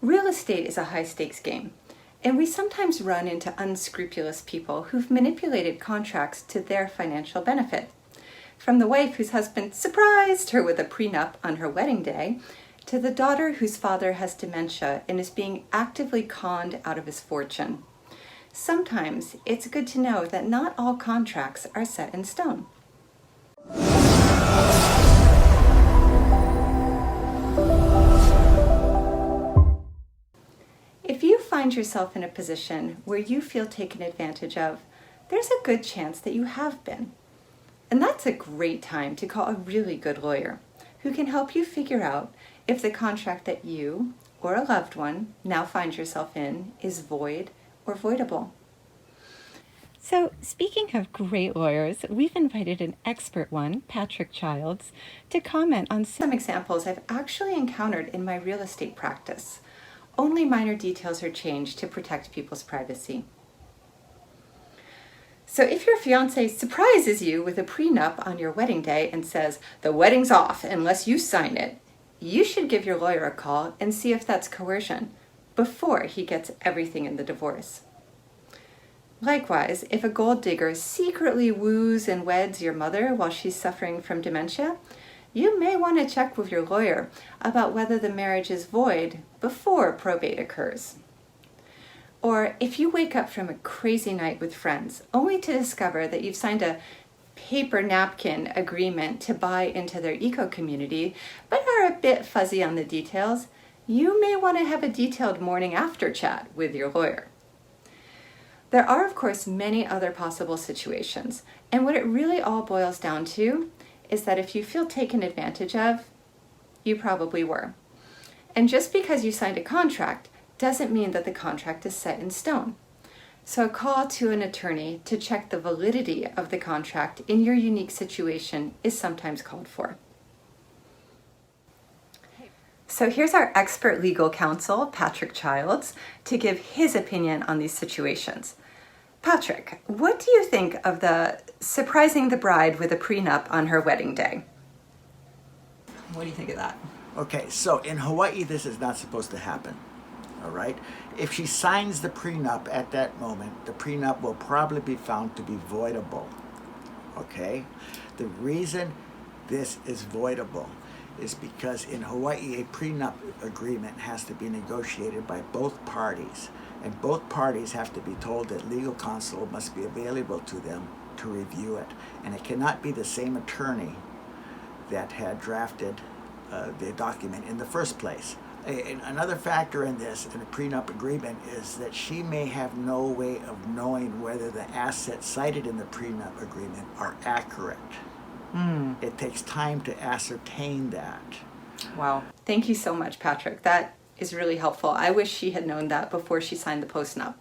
Real estate is a high-stakes game, and we sometimes run into unscrupulous people who've manipulated contracts to their financial benefit. From the wife whose husband surprised her with a prenup on her wedding day, to the daughter whose father has dementia and is being actively conned out of his fortune. Sometimes it's good to know that not all contracts are set in stone. If you find yourself in a position where you feel taken advantage of, there's a good chance that you have been. And that's a great time to call a really good lawyer who can help you figure out if the contract that you or a loved one now find yourself in is void or voidable. So, speaking of great lawyers, we've invited an expert one, Patrick Childs, to comment on some examples I've actually encountered in my real estate practice. Only minor details are changed to protect people's privacy. So if your fiancé surprises you with a prenup on your wedding day and says, "The wedding's off unless you sign it," you should give your lawyer a call and see if that's coercion before he gets everything in the divorce. Likewise, if a gold digger secretly woos and weds your mother while she's suffering from dementia, you may want to check with your lawyer about whether the marriage is void before probate occurs. Or if you wake up from a crazy night with friends only to discover that you've signed a paper napkin agreement to buy into their eco-community but are a bit fuzzy on the details, you may want to have a detailed morning after chat with your lawyer. There are, of course, many other possible situations, and what it really all boils down to is that if you feel taken advantage of, you probably were. And just because you signed a contract doesn't mean that the contract is set in stone. So a call to an attorney to check the validity of the contract in your unique situation is sometimes called for. So here's our expert legal counsel, Patrick Childs, to give his opinion on these situations. Patrick, what do you think of the surprising the bride with a prenup on her wedding day? What do you think of that? Okay, so in Hawaii, this is not supposed to happen, all right? If she signs the prenup at that moment, the prenup will probably be found to be voidable, okay? The reason this is voidable is because in Hawaii, a prenup agreement has to be negotiated by both parties, and both parties have to be told that legal counsel must be available to them to review it. And it cannot be the same attorney that had drafted the document in the first place. Another factor in this, in a prenup agreement, is that she may have no way of knowing whether the assets cited in the prenup agreement are accurate. It takes time to ascertain that. Wow. Thank you so much, Patrick. That is really helpful. I wish she had known that before she signed the postnup.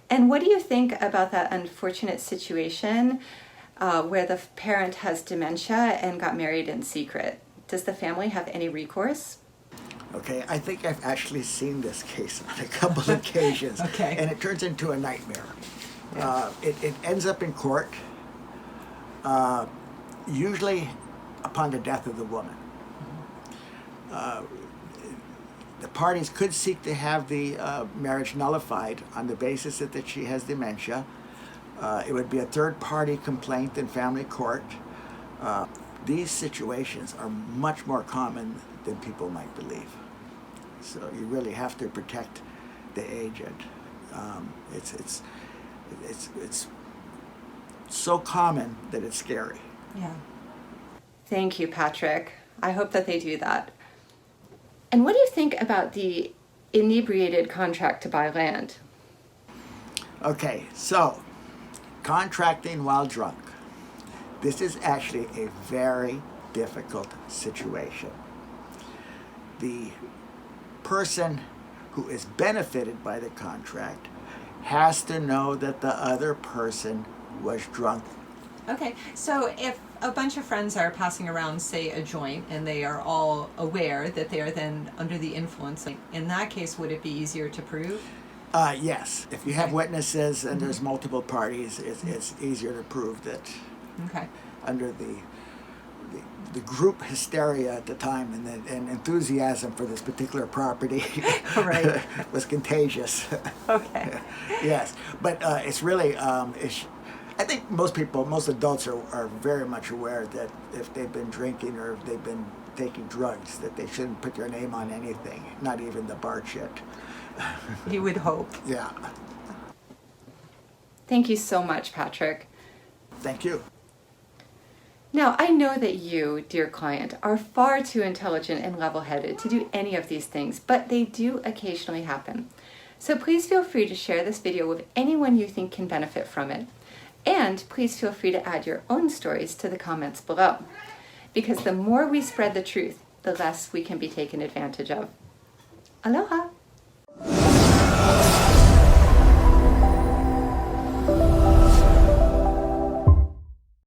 And what do you think about that unfortunate situation where the parent has dementia and got married in secret? Does the family have any recourse? Okay, I think I've actually seen this case on a couple of occasions. Okay. And it turns into a nightmare. Yeah. It ends up in court, usually upon the death of the woman. The parties could seek to have the marriage nullified on the basis that she has dementia. It would be a third-party complaint in family court. These situations are much more common than people might believe. So you really have to protect the agent. It's so common that it's scary. Yeah. Thank you, Patrick. I hope that they do that. And what do you think about the inebriated contract to buy land? Okay, so contracting while drunk. This is actually a very difficult situation. The person who is benefited by the contract has to know that the other person was drunk. Okay, so if a bunch of friends are passing around, say, a joint, and they are all aware that they are then under the influence, in that case, would it be easier to prove? Yes. If you have witnesses and there's multiple parties, it's easier to prove that Okay. under the group hysteria at the time and enthusiasm for this particular property Right. was contagious. Okay. Yes, but it's really, I think most adults are very much aware that if they've been drinking or if they've been taking drugs, that they shouldn't put their name on anything, not even the bar chick. You would hope. Yeah. Thank you so much, Patrick. Thank you. Now, I know that you, dear client, are far too intelligent and level-headed to do any of these things, but they do occasionally happen. So please feel free to share this video with anyone you think can benefit from it. And please feel free to add your own stories to the comments below. Because the more we spread the truth, the less we can be taken advantage of. Aloha!